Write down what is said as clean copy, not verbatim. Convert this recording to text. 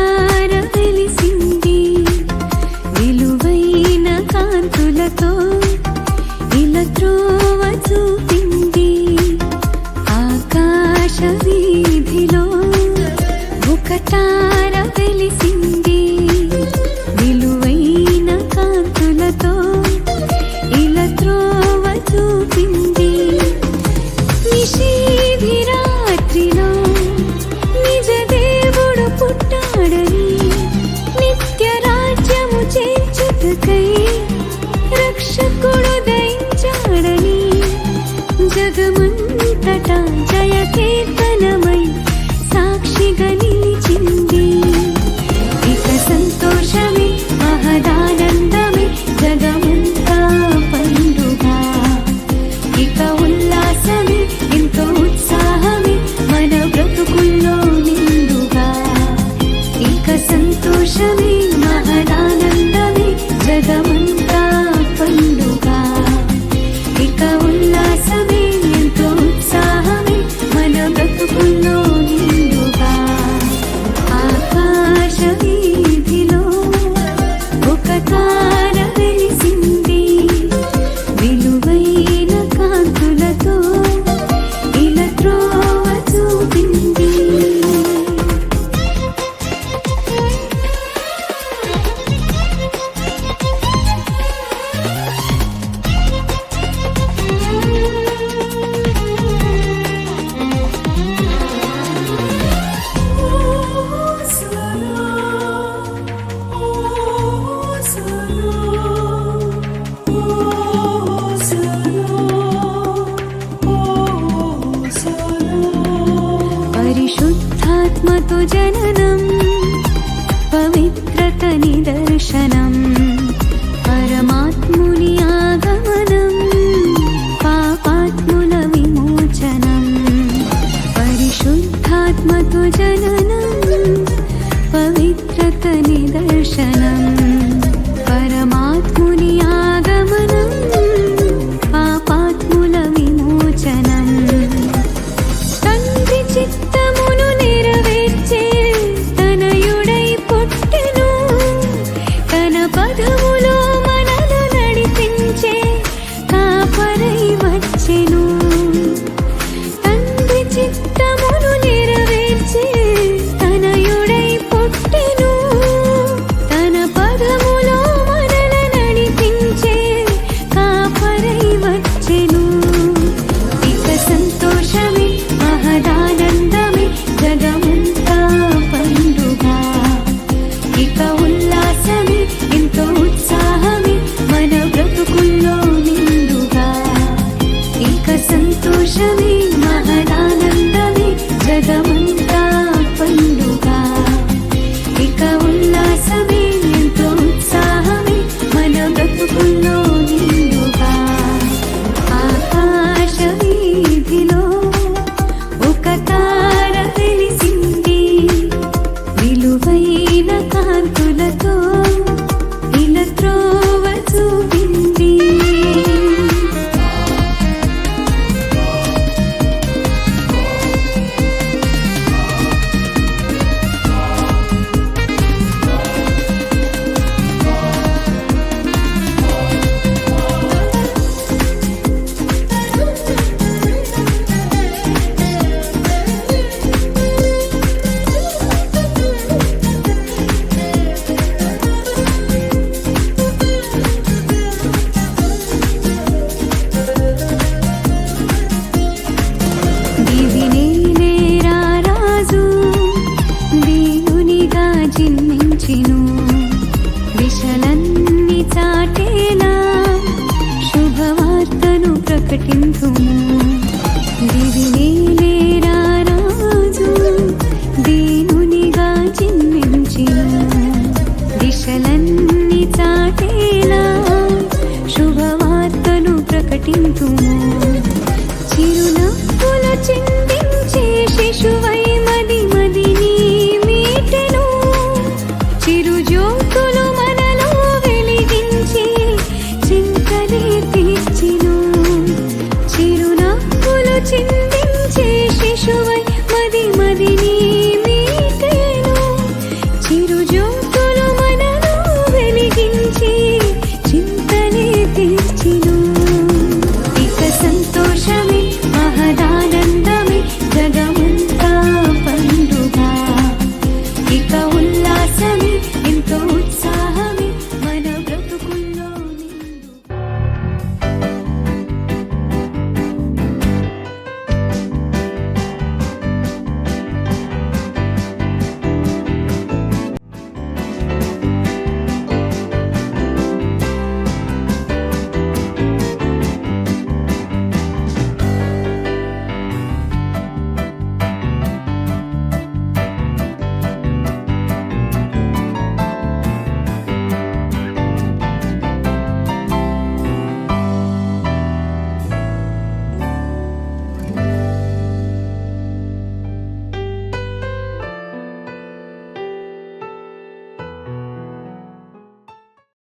తార వెలిసింది విలువైన కాంతులతో ఇలా త్రోవ చూపింది ఆకాశ వీధిలో ఒక తార వెలిసింది విలువైన కాంతులతో ఇలా త్రోవ చూపింది నిషేధి రాత్రిలో నిజ దేవుడు పుట్టాడని నిత్య రాజ్యము చేర్చుటకై రక్షకుడు దయించాడని జగమంతటా జయ కీర్తనమై సాక్షిగా నిలిచింది ఇక సంతోషమే మహదానందమే జగమంతా పండుగ ఇక ఉల్లాసమే ఎంతో ఉత్సాహమే మన బ్రతుకుల్లో నిండుగా ఇక సంతోషమే మహదానందమే జగమంతా పండుగ ఇక ఉల్లాసమే ఎంతో ఉత్సాహమే మన బ్రతుకుల్లో నిండుగా ఆకాశ వీధిలో ఒక తార వెలిసింది విలువైన కాంతులతో ఇలా త్రోవ చూపింది పరిశుద్ధాత్మతో జననం పవిత్రత నిదర్శనం పరమాత్ముని ఆగమనం పాపాత్ముల విమోచనం పరిశుద్ధాత్మతో జననం పవిత్రత నిదర్శనం పరమాత్ముని ఆగమనం పాపాత్ముల విమోచనం తండ్రి చిత్తమును నెరవేర్చే తనయుడై పుట్టెను తన పదములో మనను నడిపించే కాపరై వచ్చెను తండ్రి చిత్తమును నెరవేర్చే తనయుడై పుట్టెను తన పదములో మనను నడిపించే కాపరై వచ్చెను ఇక సంతోషమే మహదానందమే జగమంతా పండుగ ఇక ఉల్లాసమే ఎంతో ఉత్సాహమే మన బ్రతుకుల్లో నిండుగా ఇక సంతోషమే మహదానందమే జగమంతా పండుగ ఇక ఉల్లాసమే ఎంతో ఉత్సాహమే మన బ్రతుకుల్లో నిండుగా ఆకాశ వీధిలో ఒక తార వెలిసింది విలువైన కాంతులతో ఇలా త్రోవ చూపింది దివినేలేరా రాజు దీనునిగా జన్మించెను దిశలన్నీ చాటేలా శుభవార్తను ప్రకటింతుము దివినేలే